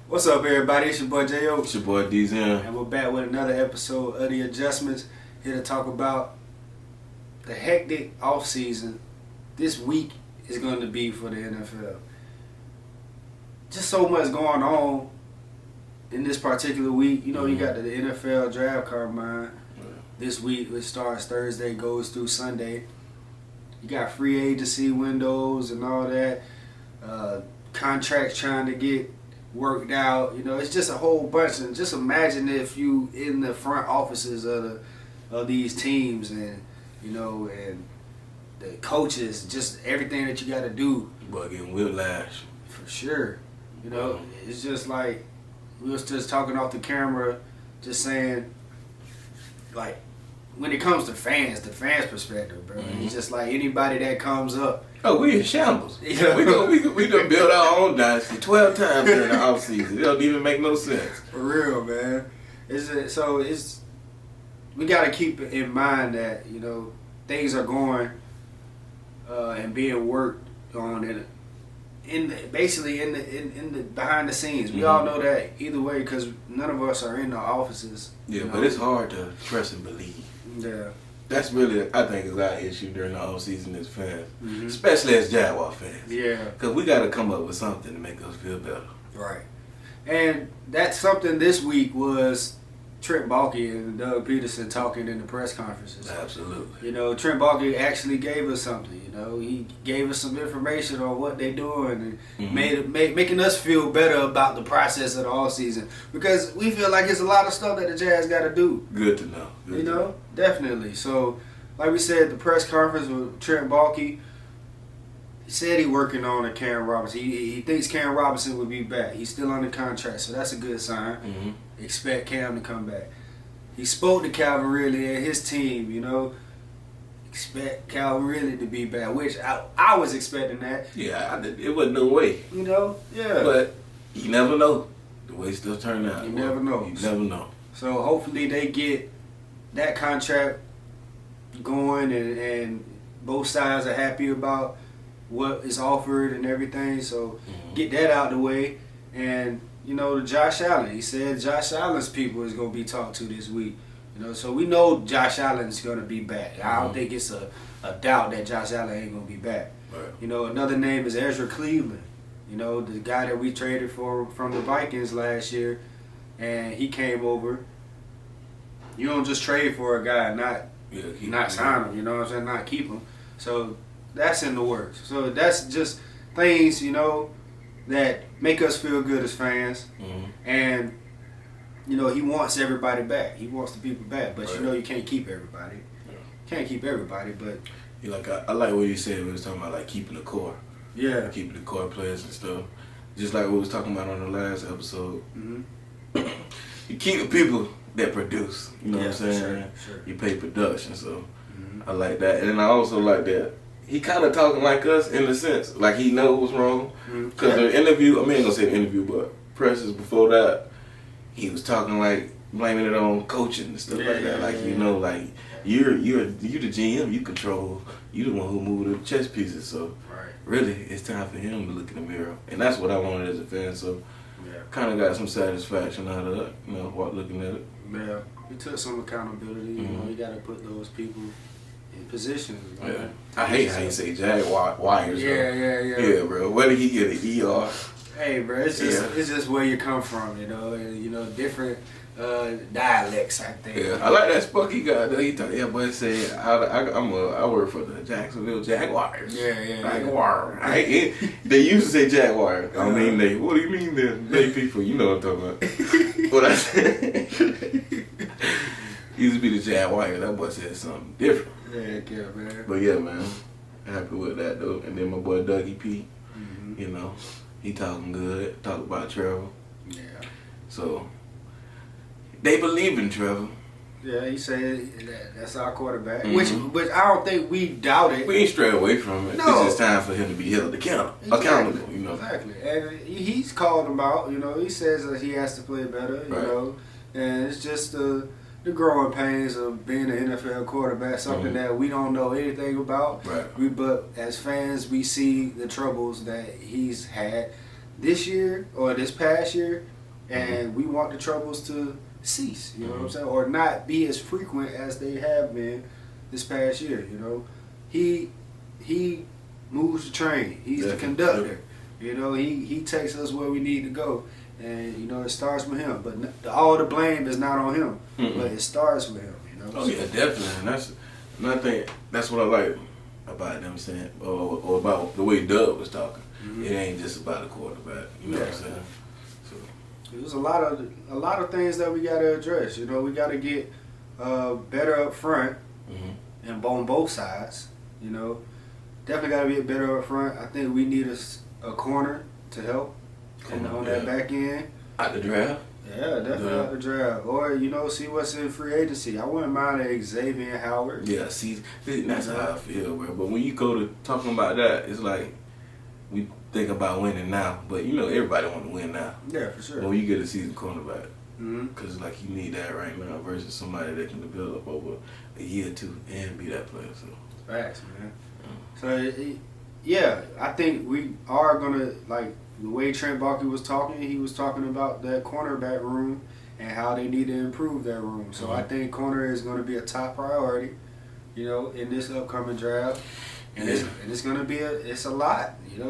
What's up, everybody? It's your boy J.O. It's your boy DZ. And we're back with another episode of The Adjustments. Here to talk about the hectic offseason this week is going to be for the NFL. Just so much going on in this particular week. You know, you got the NFL draft combine this week, which starts Thursday, goes through Sunday. You got free agency windows and all that. Contracts trying to get worked out. You know, it's just a whole bunch. And just imagine if you in the front offices of these teams, and you know, and the coaches, just everything that you got to do. But getting whiplash. For sure. You know, it's just like we was just talking off the camera, just saying, like, when it comes to fans, the fans' perspective, bro, it's just like anybody that comes up. Oh, we in shambles. Yeah. We done built our own dynasty 12 times during the offseason. It don't even make no sense. For real, man. We got to keep in mind that, you know, things are going and being worked on in the behind the scenes. We all know that either way, because none of us are in the offices. Yeah, but it's hard to trust and believe. Yeah. That's really, I think, is our issue during the offseason as fans, especially as Jaguar fans. Yeah. Because we got to come up with something to make us feel better. Right. And that something this week was Trent Baalke and Doug Peterson talking in the press conferences. Absolutely. You know, Trent Baalke actually gave us something. You know, he gave us some information on what they're doing and making us feel better about the process of the offseason, because we feel like it's a lot of stuff that the Jazz got to do. Good to know. You know, definitely. So, like we said, the press conference with Trent Baalke, he said he's working on a Cam Robinson. He thinks Cam Robinson will be back. He's still under contract, so that's a good sign. Expect Cam to come back. He spoke to Calvin Ridley and his team, you know. Expect Calvin Ridley to be back, which I was expecting that. Yeah, it wasn't no way. You know? Yeah. But you never know. The way it's still turned out. You never know. You never know. So hopefully they get that contract going, and both sides are happy about what is offered and everything. So get that out of the way. And, you know, Josh Allen, he said Josh Allen's people is going to be talked to this week. You know, so we know Josh Allen's going to be back. I don't think it's a doubt that Josh Allen ain't going to be back. Right. You know, another name is Ezra Cleveland. You know, the guy that we traded for from the Vikings last year, and he came over. You don't just trade for a guy, not sign him, you know what I'm saying, not keep him. So that's in the works. So that's just things, you know, that make us feel good as fans. And, you know, he wants everybody back. He wants the people back. But, you know, you can't keep everybody. Can't keep everybody, but... I like what you said when we was talking about, like, keeping the core. Yeah. Keeping the core players and stuff. Just like what we was talking about on the last episode. You keep the people that produce. You know what I'm saying? Sure. You pay production, so I like that. And then I also like that he kind of talking like us in a sense. Like he knows what's wrong. Because the interview, I ain't gonna say the interview, but presses before that, he was talking like blaming it on coaching and stuff like that. Like, you know, like you're the GM, you control, you the one who moved the chess pieces. So really, it's time for him to look in the mirror, and that's what I wanted as a fan. So kind of got some satisfaction out of that, you know, while looking at it. Yeah, he took some accountability. You know, you got to put those people in position. Right? Yeah, I hate how you say Jaguars. Yeah, bro. Where did he get an ER? Hey, bro, it's just where you come from, you know. And, you know, different dialects, I think. Yeah, I like that Spucky guy. Though. He thought, but said I work for the Jacksonville Jaguars. Jaguar. They used to say Jaguar. I mean, they. What do you mean, they people? You know what I'm talking about. What I said. Used to be the Jaguar. That boy said something different. Yeah, man. But yeah, man, happy with that though. And then my boy Dougie P. You know, he talking good. Talk about Trevor. Yeah. So. They believe in Trevor. Yeah, he said that's our quarterback, which I don't think we doubt it. We ain't strayed away from it. No. It's just time for him to be held accountable. You know. Exactly, and he's called him out. You know, he says that he has to play better. You know, and it's just the growing pains of being an NFL quarterback, something that we don't know anything about. Right. But as fans, we see the troubles that he's had this year or this past year. and we want the troubles to cease. You know what I'm saying, or not be as frequent as they have been this past year. You know, he moves the train. He's the conductor. You know, he takes us where we need to go, and you know it starts with him. But all the blame is not on him, but it starts with him. You know. Oh yeah, definitely. And I think that's what I like about them saying, or about the way Doug was talking. It ain't just about the quarterback. You know what I'm saying? So there's a lot of things that we got to address. You know, we got to get better up front and on both sides. You know, definitely got to be better up front. I think we need a corner to help on that back end. Out the draft? Yeah, definitely out the draft. Or, you know, see what's in free agency. I wouldn't mind a Xavier Howard. Yeah, see, that's how I feel, bro. But when you go to talking about that, it's like we think about winning now. But, you know, everybody want to win now. Yeah, for sure. But when you get a season cornerback, because, like, you need that right now versus somebody that can develop over a year or two and be that player. So facts, man. So, yeah, I think we are going to, like, the way Trent Baalke was talking, he was talking about that cornerback room and how they need to improve that room. So I think corner is going to be a top priority, you know, in this upcoming draft. And it's going to be it's a lot. You know,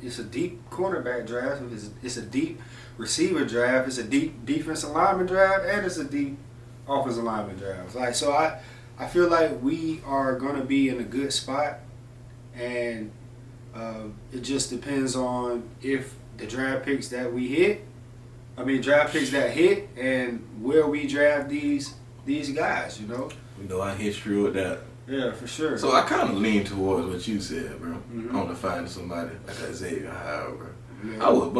it's a deep cornerback draft. It's a deep receiver draft. It's a deep defensive lineman draft, and it's a deep offensive lineman draft. Like, so I feel like we are going to be in a good spot, and it just depends on if the draft picks that hit, and where we draft these guys, you know. We know our history with that. Yeah, for sure. So I kind of lean towards what you said, bro. I want to find somebody like Xavier Howard, bro. Yeah. I would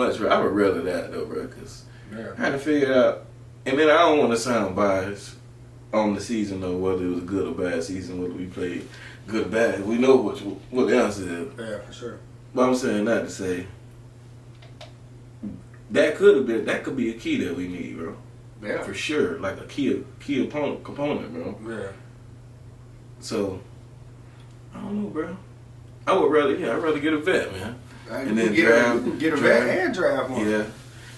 rather that, though, bro, because I had to figure it out. And then I don't want to sound biased on the season, though, whether it was a good or bad season, whether we played good or bad. We know what the answer is. Yeah, for sure. But I'm saying that to say that could be a key that we need, bro. Yeah, for sure, like a key component, bro. Yeah. So I don't know, bro. I'd rather get a vet, man, and then get a vet and draft one. Yeah.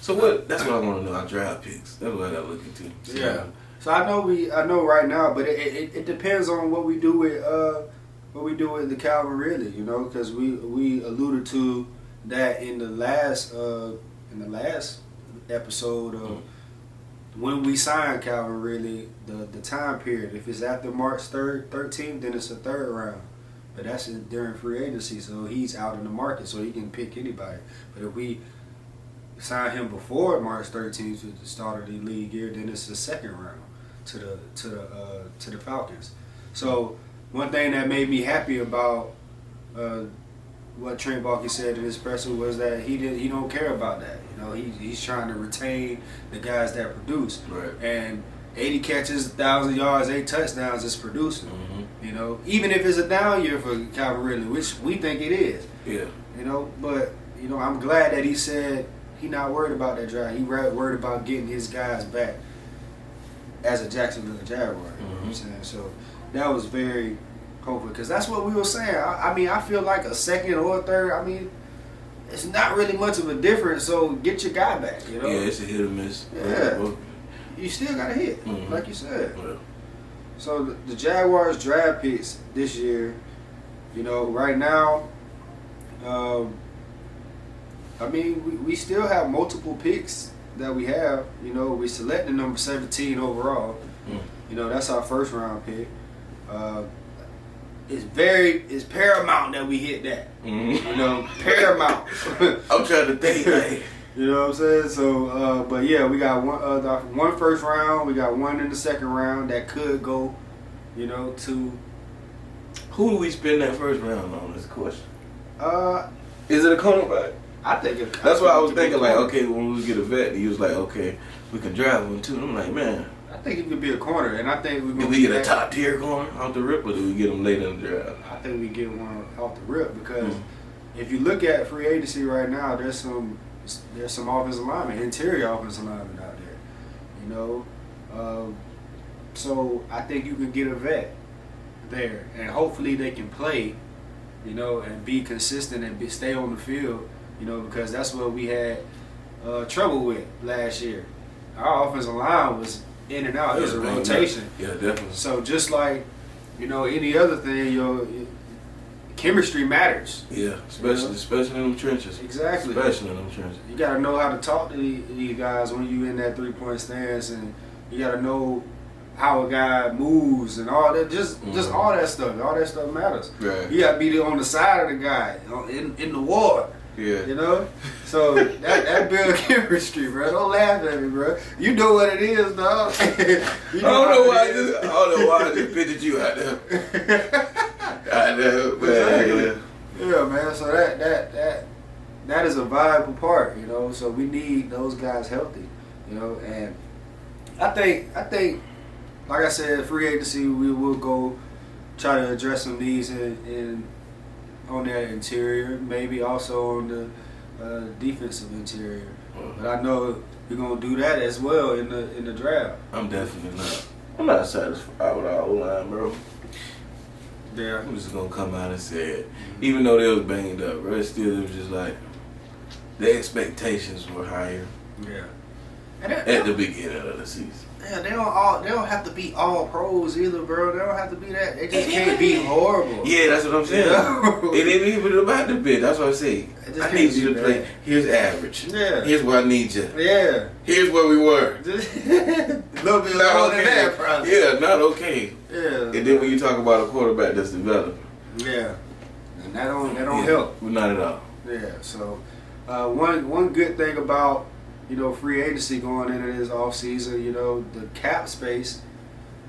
So that's what I want to know. Our draft picks. That's what I got to look into. Yeah. So I know right now, but it depends on what we do with the Calvin Ridley, you know, because we alluded to that in the last episode of when we signed Calvin Ridley, the time period. If it's after March 13th, then it's a third round. But that's during free agency, so he's out in the market, so he can pick anybody. But if we sign him before March 13th to the start of the league year, then it's the second round to the Falcons. So one thing that made me happy about what Trent Baalke said in his presser was that he don't care about that. You know, he's trying to retain the guys that produce. Right. And 80 catches, 1,000 yards, 8 touchdowns is producing. You know, even if it's a down year for Calvin Ridley, which we think it is. Yeah. You know, but you know, I'm glad that he said he's not worried about that draft. He worried about getting his guys back as a Jacksonville Jaguar. You know what I'm saying? So that was very hopeful, because that's what we were saying. I mean, I feel like a second or a third, I mean, it's not really much of a difference, so get your guy back, you know? Yeah, it's a hit or miss. Yeah. You still got to hit, like you said. Yeah. So the Jaguars draft picks this year, you know, right now, I mean, we still have multiple picks that we have. You know, we selected number 17 overall. You know, that's our first round pick. It's paramount that we hit that. You know, paramount. I'm trying to think. Like, you know what I'm saying? So, but yeah, we got one first round. We got one in the second round that could go, you know, to. Who do we spend that first round on? Is the question. Is it a cornerback? I think that's what I was thinking. Like, okay, when we get a vet, he was like, okay, we can draft one too. And I'm like, man, I think he could be a corner, and I think we're gonna. Do we get a top tier corner off the rip, or do we get him later in the draft? I think we get one off the rip, because if you look at free agency right now, there's some offensive linemen, interior offensive linemen out there. You know, so I think you can get a vet there, and hopefully they can play, you know, and be consistent and stay on the field, you know, because that's what we had trouble with last year. Our offensive line was in and out. It was a rotation. Yeah, definitely. So just like, any other thing, your chemistry matters. Yeah, especially in them trenches. Exactly. Especially in them trenches. You got to know how to talk to these guys when you in that 3-point stance, and you got to know how a guy moves and all that. Just all that stuff. All that stuff matters. Right. You got to be on the side of the guy, in the war. Yeah. So that build chemistry, bro. Don't laugh at me, bro. You know what it is, dog. I don't know why I just pictured you out there. I know, man. Yeah, man. So that is a viable part, So we need those guys healthy, And I think, like I said, free agency, we will go try to address some needs on that interior, maybe also on the defensive interior. But I know we're gonna do that as well in the draft. I'm definitely not. I'm not satisfied with our O-line, bro. Yeah. I'm just gonna come out and say it. Even though they was banged up, bro, it was just like the expectations were higher. Yeah. At the beginning of the season. Yeah, they don't have to be all pros either, bro. They don't have to be that. They just can't be horrible. Yeah, that's what I'm saying. It ain't even about the bid. That's what I'm saying. I need you to play. Here's average. Yeah. Here's where I need you. Yeah. Here's where we were. A little bit lower than that, probably. Yeah, not okay. Yeah. And then when you talk about a quarterback that's developing. Yeah. And that don't help. Not at all. Yeah. So one good thing about free agency going into this offseason, the cap space,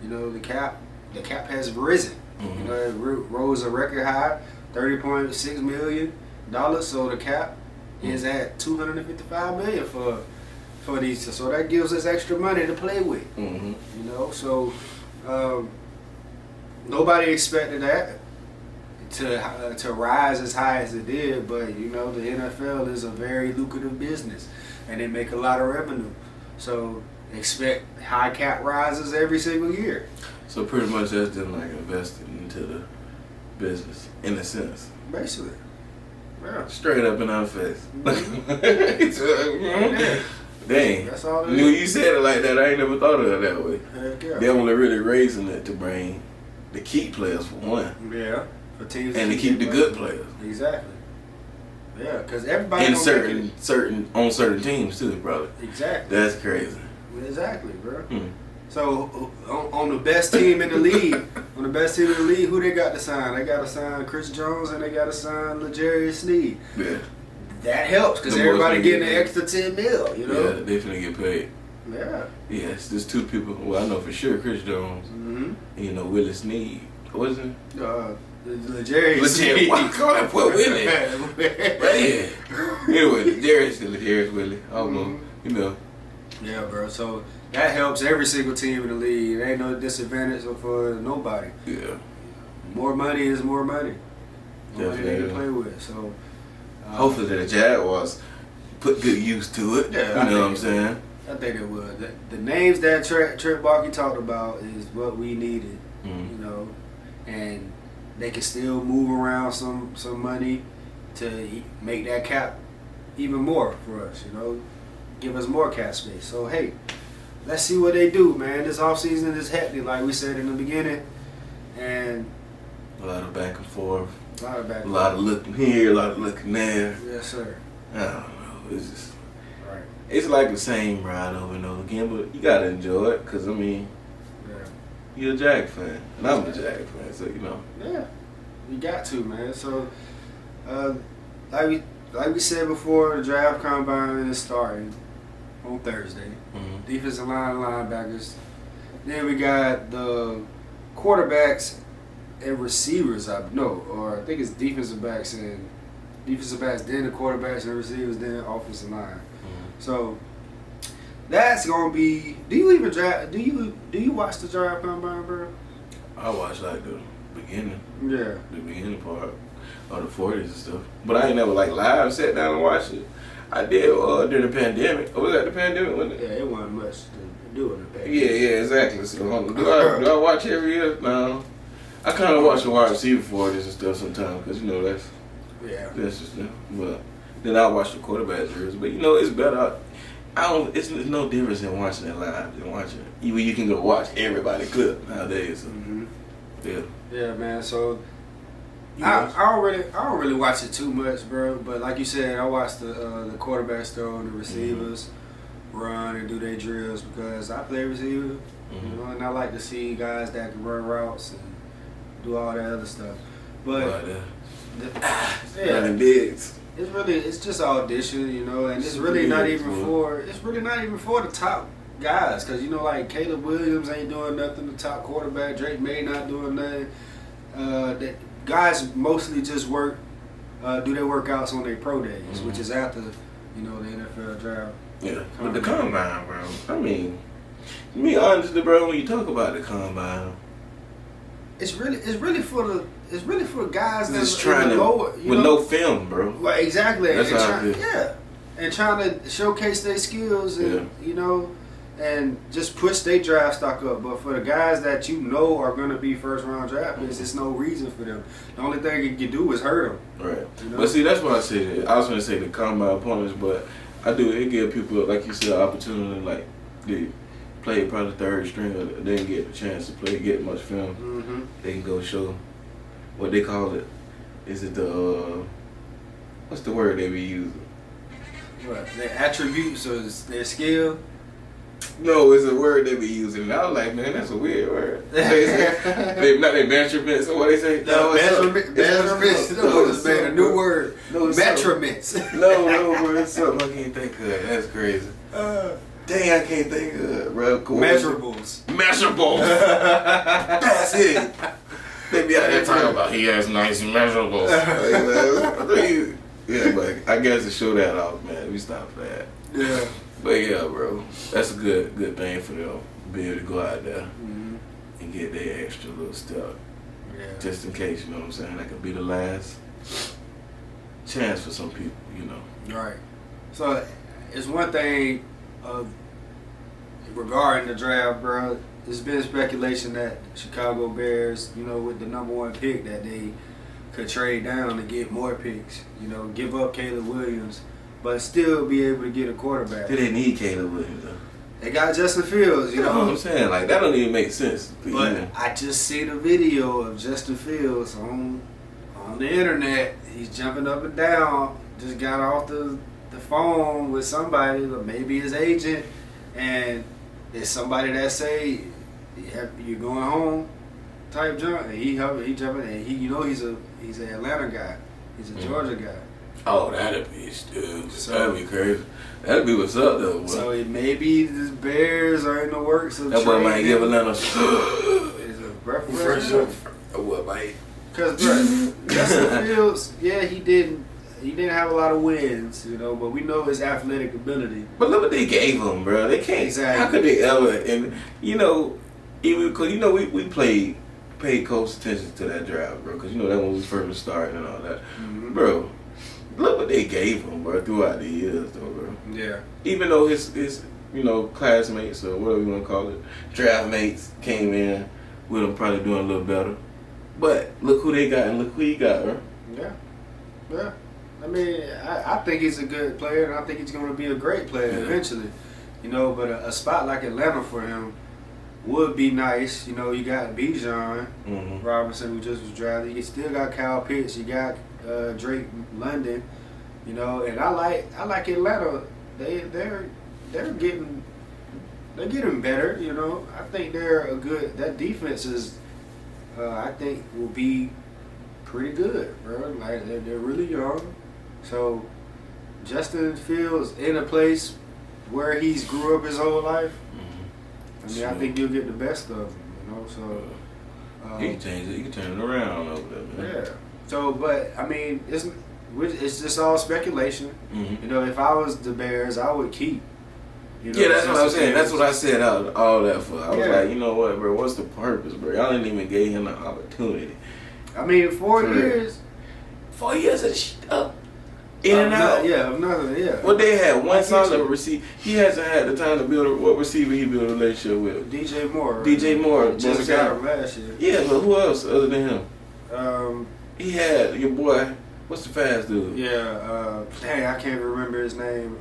the cap has risen. Mm-hmm. It rose a record high, $30.6 million. So the cap is at $255 million for these. So that gives us extra money to play with. Mm-hmm. So nobody expected that to rise as high as it did, but the NFL is a very lucrative business. And they make a lot of revenue. So expect high cap rises every single year. So pretty much that's them like investing into the business in a sense. Basically. Yeah. Straight up in our face. Yeah. Dang. That's all it is. When you said it like that, I ain't never thought of it that way. Heck yeah. They're only really raising it to keep players for one. Yeah. For teams and to keep the good players. Exactly. Yeah, because everybody in certain teams too, brother. Exactly. That's crazy. Exactly, bro. So on the best team in the league, who they got to sign? They got to sign Chris Jones and they got to sign L'Jarius Sneed. Yeah. That helps because everybody getting an extra $10 million. Yeah, they finna get paid. Yeah. Yes, there's two people. Well, I know for sure Chris Jones. Mm-hmm. And Willie Sneed. Wasn't it? L'Jarius. Why call that poor Willie? Man. Anyway, L'Jarius Willie. Almost, Yeah, bro. So that helps every single team in the league. It ain't no disadvantage for nobody. Yeah. More money is more money. More money they can play with. So hopefully the Jaguars put good use to it. Yeah, you know what I'm saying? I think it would. The names that Trent Baalke talked about is what we needed. And they can still move around some money to make that cap even more for us, give us more cap space. So, hey, let's see what they do, man. This offseason is hectic, like we said in the beginning. And a lot of back and forth. A lot of looking here, a lot of looking there. Yes, sir. I don't know. It's just... Right. It's like the same ride over and over again, but you got to enjoy it because, you're a Jag fan. And I'm a Jag fan, so Yeah. You got to, man. So, like we said before, the draft combine is starting on Thursday. Mm-hmm. Defensive line, linebackers. Then we got the quarterbacks and receivers. I think it's defensive backs, then the quarterbacks and receivers, then offensive line. Mm-hmm. So that's gonna be. Do you even draft? Do you watch the draft combine, bro? I watch like the beginning. Yeah. The beginning part of the 40s and stuff. But I ain't never live sat down and watched it. I did during the pandemic. Was that the pandemic? Wasn't it? Yeah, it wasn't much to do in the pandemic. Yeah, exactly. So do I watch every year? No. I kind of watch the wide receiver 40s and stuff sometimes because that's just them. But then I watch the quarterback drills. But it's better. I don't. It's no difference in watching it live than watching it. Even you can go watch everybody clip nowadays. So. Yeah. Yeah, man. So I don't really watch it too much, bro. But like you said, I watch the quarterbacks throw and the receivers run and do their drills because I play receiver, and I like to see guys that can run routes and do all that other stuff. But running bigs. It's just audition, and it's really not even for the top guys, because like Caleb Williams ain't doing nothing. The top quarterback, Drake May not doing nothing. That guys mostly just do their workouts on their pro days, which is after the NFL draft. Yeah, but the combine, bro. I mean, to be honest, bro, when you talk about the combine, it's really for the guys that's trying to lower, with no film, bro. Like, exactly. That's how I feel. Yeah, and trying to showcase their skills and and just push their draft stock up. But for the guys that are going to be first round draft picks, there's no reason for them. The only thing you can do is hurt them. Right. But see, that's what I said. I was going to say the combine opponents, but it give people, like you said, an opportunity, like they play probably third string, or they didn't get the chance to get much film. They can go show what they call it. Is it what's the word they be using? What, their attributes or their skill? No, it's a word they be using. And I was like, man, that's a weird word. Not their measurements, or what they say? No, measurements. It's made a new word. Measurements. No, bro, it's something I can't think of. That's crazy. Dang, I can't think of it, bro. Measurables. That's it. They be out there talking about he has nice measurables. Yeah, but I guess to show that off, man, we stop that. Yeah. But yeah, bro, that's a good thing for them to be able to go out there and get their extra little step. Yeah. Just in case, you know what I'm saying? That could be the last chance for some people, Right. So it's one thing regarding the draft, bro. There's been speculation that Chicago Bears, with the number 1 pick, that they could trade down to get more picks. Give up Caleb Williams, but still be able to get a quarterback. Do they need Caleb Williams, though? They got Justin Fields, You know what I'm saying? Like, that don't even make sense. But I just see the video of Justin Fields on the internet. He's jumping up and down. Just got off the phone with somebody, maybe his agent, and it's somebody that say you're going home type jump, and he jumping, and he's an Atlanta guy. He's a Georgia guy. Oh, that'd be stupid. That'd be crazy. That'd be what's up, though. Boy. So maybe the Bears are in the works of that boy might give Atlanta is a breath of fresh air. What, mate? Because Justin Fields, he didn't have a lot of wins, but we know his athletic ability. But look what they gave him, bro. They can't. Exactly. How could they ever? And even because we paid close attention to that draft, bro. Because that when we first started and all that, bro. Look what they gave him, bro, throughout the years, though, bro. Yeah. Even though his classmates or whatever you want to call it, draft mates came in with him probably doing a little better. But look who they got and look who he got, bro. Yeah. Yeah. I mean, I think he's a good player, and I think he's going to be a great player eventually. But a spot like Atlanta for him would be nice. You got Bijan Robinson, who just was drafted. You still got Kyle Pitts. You got Drake London. And I like Atlanta. They're getting better. I think they're a good. That defense is. I think will be pretty good, bro. Like they're really young. So Justin Fields in a place where he's grew up his whole life. I mean, I think you'll get the best of him. So you can change it. You can turn it around over there, man. Yeah. So, but I mean, it's just all speculation. If I was the Bears, I would keep. That's what I'm saying. That's what I said all that for. I was like, you know what, bro? What's the purpose, bro? Y'all didn't even give him the opportunity. I mean, 4 years. 4 years of in and out. Nothing. Yeah. Well, they had one solid receiver. He hasn't had the time to build what receiver he built a relationship with. DJ Moore. DJ Moore. Just got him last year. Yeah, but who else other than him? Um, He had your boy. What's the fast dude? Yeah, dang, I can't remember his name.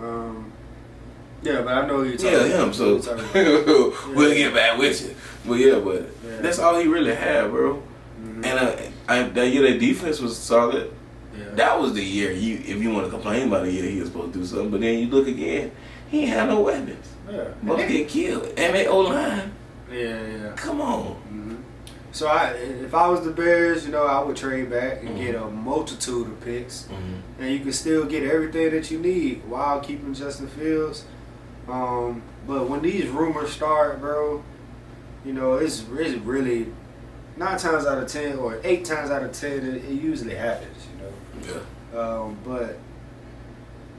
Yeah, but I know who you're talking about. Yeah, him. So we'll get back with you. But that's all he really had, bro. Mm-hmm. And that year, their defense was solid. Yeah. That was the year. If you want to complain about the year, he was supposed to do something. But then you look again, he ain't had no weapons. Yeah, both get killed, and they O-line. Yeah. Come on. Mm-hmm. So if I was the Bears, I would trade back and get a multitude of picks, and you can still get everything that you need while keeping Justin Fields. But when these rumors start, bro, it's really 9 times out of 10 or 8 times out of 10 it usually happens, Yeah. But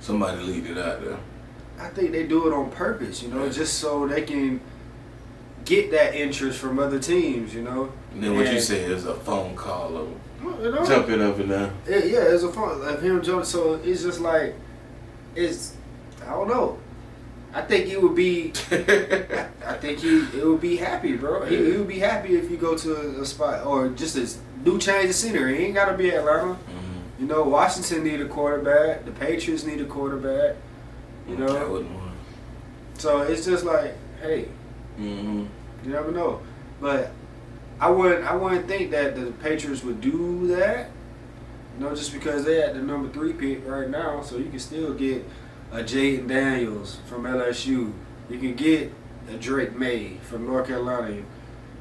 somebody leaked it out there. I think they do it on purpose, just so they can get that interest from other teams, And then what you say is a phone call of jumping up and down. It's a phone of him jumping. So it's just like I don't know. I think he would be. I think it would be happy, bro. He would be happy if you go to a spot or just a new change of scenery. He ain't got to be Atlanta. Mm-hmm. Washington need a quarterback. The Patriots need a quarterback. I wouldn't want. So it's just like, hey, you never know. But I wouldn't think that the Patriots would do that. Just because they at the number 3 pick right now, so you can still get a Jaden Daniels from LSU. You can get a Drake May from North Carolina.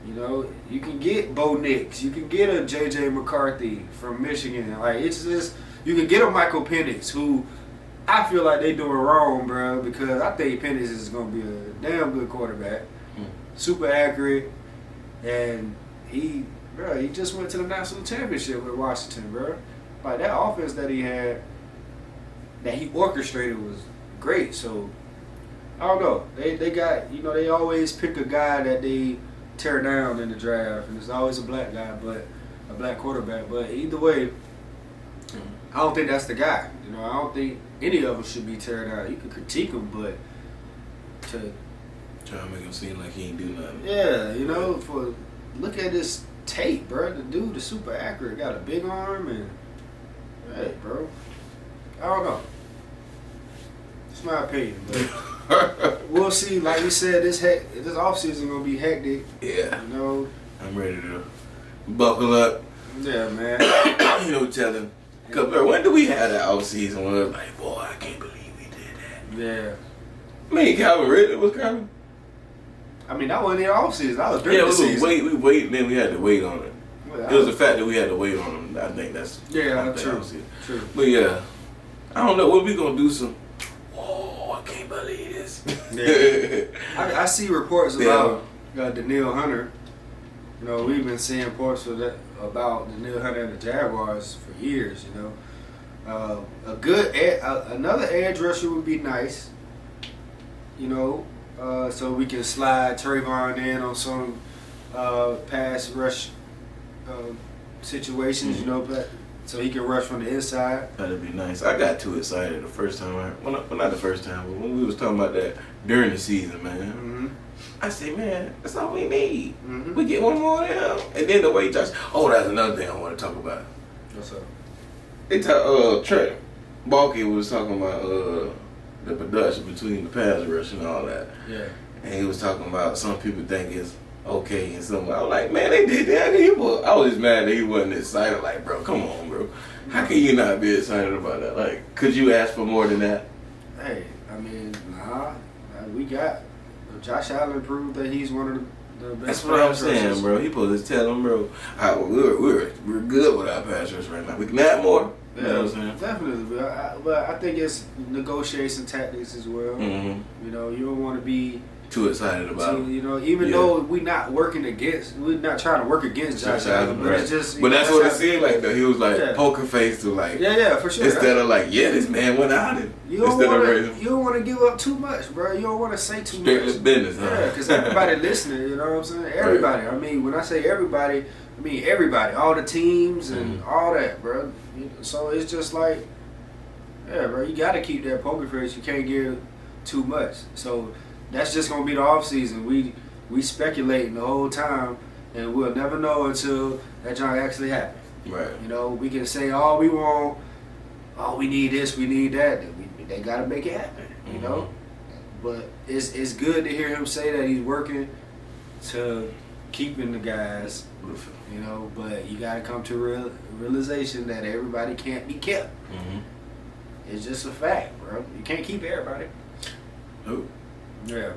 You can get Bo Nix. You can get a J.J. McCarthy from Michigan. Like, it's just, you can get a Michael Penix, who I feel like they doing wrong, bro, because I think Penix is going to be a damn good quarterback. Super accurate. And he just went to the national championship with Washington, bro. Like, that offense that he had, that he orchestrated, was great. So I don't know. They got, they always pick a guy that they tear down in the draft, and it's always a black guy, but a black quarterback. But either way, I don't think that's the guy. I don't think any of them should be teared down. You can critique him, but to try to make him seem like he ain't do nothing. Yeah, look at this tape, bro. The dude is super accurate. Got a big arm, and hey, bro. I don't know. It's my opinion, but we'll see. Like we said, this offseason gonna be hectic. Yeah. I'm ready to buckle up. Yeah, man. Tell him. Cause bro, when do we have that offseason when it was like, boy, I can't believe we did that. Yeah. Calvin Ridley was coming. That wasn't the offseason. That was during the season. We waited, then we had to wait on it. It was the fact that we had to wait on him. I think that's true. But yeah, I don't know. What we gonna do? I can't believe this. Yeah. I see reports about Danielle Hunter. We've been seeing reports about Danielle Hunter and the Jaguars for years. Another edge rusher would be nice. So we can slide Trayvon in on some pass rush situations, so he can rush from the inside. That'd be nice. I got too excited the first time. Well, not the first time, but when we was talking about that during the season, man. Mm-hmm. I said, man, that's all we need. Mm-hmm. We get one more of them. And then the way Josh... Oh, that's another thing I want to talk about. What's up? Trent Baalke was talking about the production between the pass rush and all that. Yeah. And he was talking about some people think it's okay and some. I was like, man, they did that. I was just mad that he wasn't excited. Like, bro, come on, bro. How can you not be excited about that? Like, could you ask for more than that? Hey, nah. We got... Josh Allen proved that he's one of the best. That's what I'm saying, bro. He supposed to tell him, bro, we're good with our pass rush right now. We can add more. Yeah, you know what I'm saying? Definitely. But I think it's negotiation tactics as well. Mm-hmm. You don't want to be too excited about it. Even though we're not trying to work against Josh Allen, but it's just. But that's what it seemed like, though. He was like poker face to like. Yeah, for sure. Instead of like, this man went out and. You don't want to give up too much, bro. You don't want to say too much. Business, huh? Yeah, because everybody listening, you know what I'm saying? Everybody. Right. When I say everybody, everybody, all the teams and all that, bro. So it's just like, bro, you got to keep that poker face. You can't give too much. So that's just gonna be the off season. We speculating the whole time, and we'll never know until that joint actually happens. Right. We can say all we want. oh, we need this, we need that. They got to make it happen, you know? But it's good to hear him say that he's working to keeping the guys, you know, but you got to come to realization that everybody can't be kept. It's just a fact, bro. You can't keep everybody. Nope. Yeah.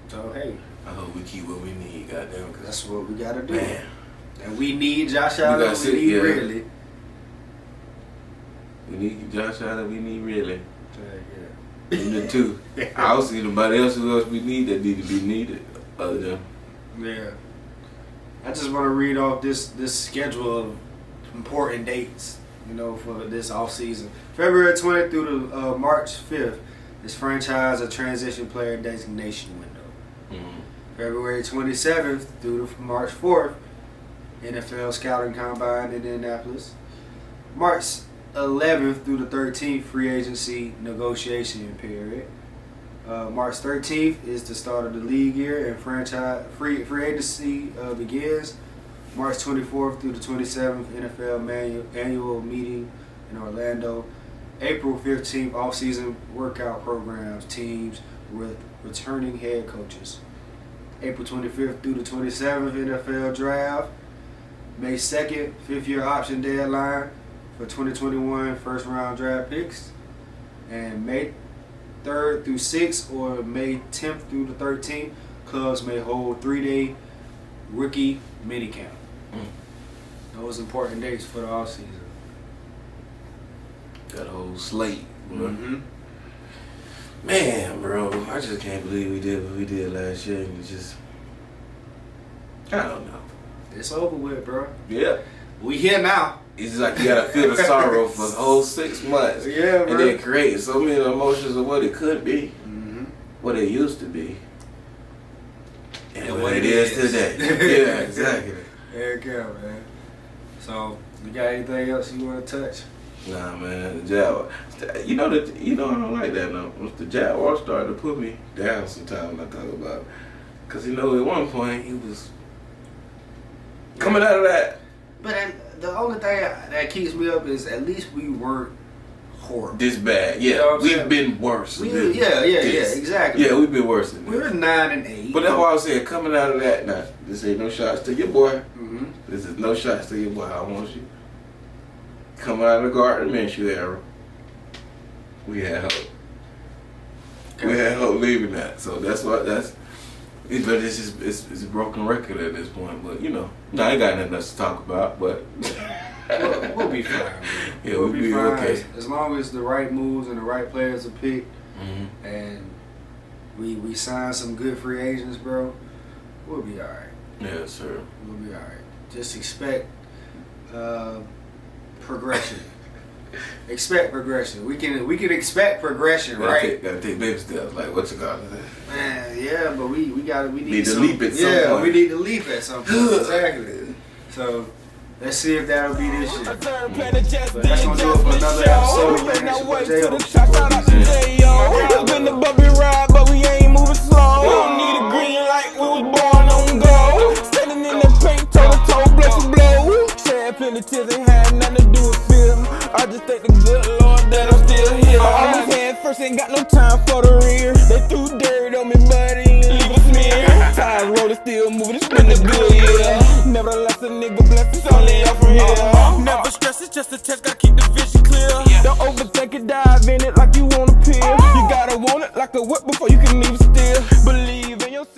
So, hey. I hope we keep what we need, goddamn. Cause that's what we got to do. Man. And we need Josh Allen. We need Ridley. We need Josh Allen. We need Ridley. Yeah. We need two. I don't see nobody else who else we need that need to be needed other than. Yeah. I just want to read off this schedule of important dates, you know, for this offseason. February 20th through to March 5th is franchise a transition player designation window. February 27th through to March 4th, NFL Scouting Combine in Indianapolis. March 11th through the 13th, free agency negotiation period. March 13th is the start of the league year and franchise free agency begins. March 24th through the 27th, NFL annual meeting in Orlando. April 15th, offseason workout programs, teams with returning head coaches. April 25th through the 27th, NFL draft. May 2nd, 5th-year option deadline for 2021 first-round draft picks. And May 3rd through 6th or May 10th through the 13th, clubs may hold 3-day rookie minicamp. Those important dates for the offseason. That whole slate, bro. Man, bro, I just can't believe we did what we did last year. And just, I don't know. It's over with, bro. Yeah. We here now. It's just like you gotta feel the sorrow for the whole 6 months. Yeah, bro. And then create so many emotions of what it could be, what it used to be, and what it is today. Yeah, exactly. There you go, man. So, you got anything else you want to touch? Nah, man, the Jaguars. You know I don't like that no. The Jaguars started to put me down sometimes when I talk about it. Cause at one point he was coming out of that. But the only thing that keeps me up is at least we weren't horrible. This bad, yeah. You know we've been worse. Yeah, exactly. Yeah, we've been worse than this. We were 9-8. But that's why I was saying, coming out of that, nah, this ain't no shots to your boy. This is no shots to your boy. I want you. Coming out of the Gardner Minshew era, we had hope. Okay. We had hope leaving that. So that's what but it's a broken record at this point. But I ain't got nothing else to talk about. But we'll be fine. Yeah, we'll be fine. Okay. As long as the right moves and the right players are picked, and we sign some good free agents, bro, we'll be all right. Yes, sir. We'll be all right. Just expect progression. Expect progression. We can expect progression, right? Gotta take baby steps. Like what you got to say? Man, yeah, but we need to leap at some point. Yeah, we need to leap at some point. Exactly. So let's see if that'll be this year. But that's gonna do it for another episode. It's been the bumpy ride, but we ain't moving slow. We don't need a green light. We was born on go. Standing in the paint, toe to toe, blow for blow. Shed plenty tears, ain't had nothing to do with film. I just thank the good Lord that I'm still here. I always had first, ain't got no time for the rear. They threw dirt on me, but it ain't leave a smear. Tires rolling, still moving, it's been a good year. Nevertheless, a nigga blessed, it's only up from here. Never stress, it's just a test, gotta keep the vision clear. Don't overthink it, dive in it like you want a pill. You gotta want it like a whip before you can even steal.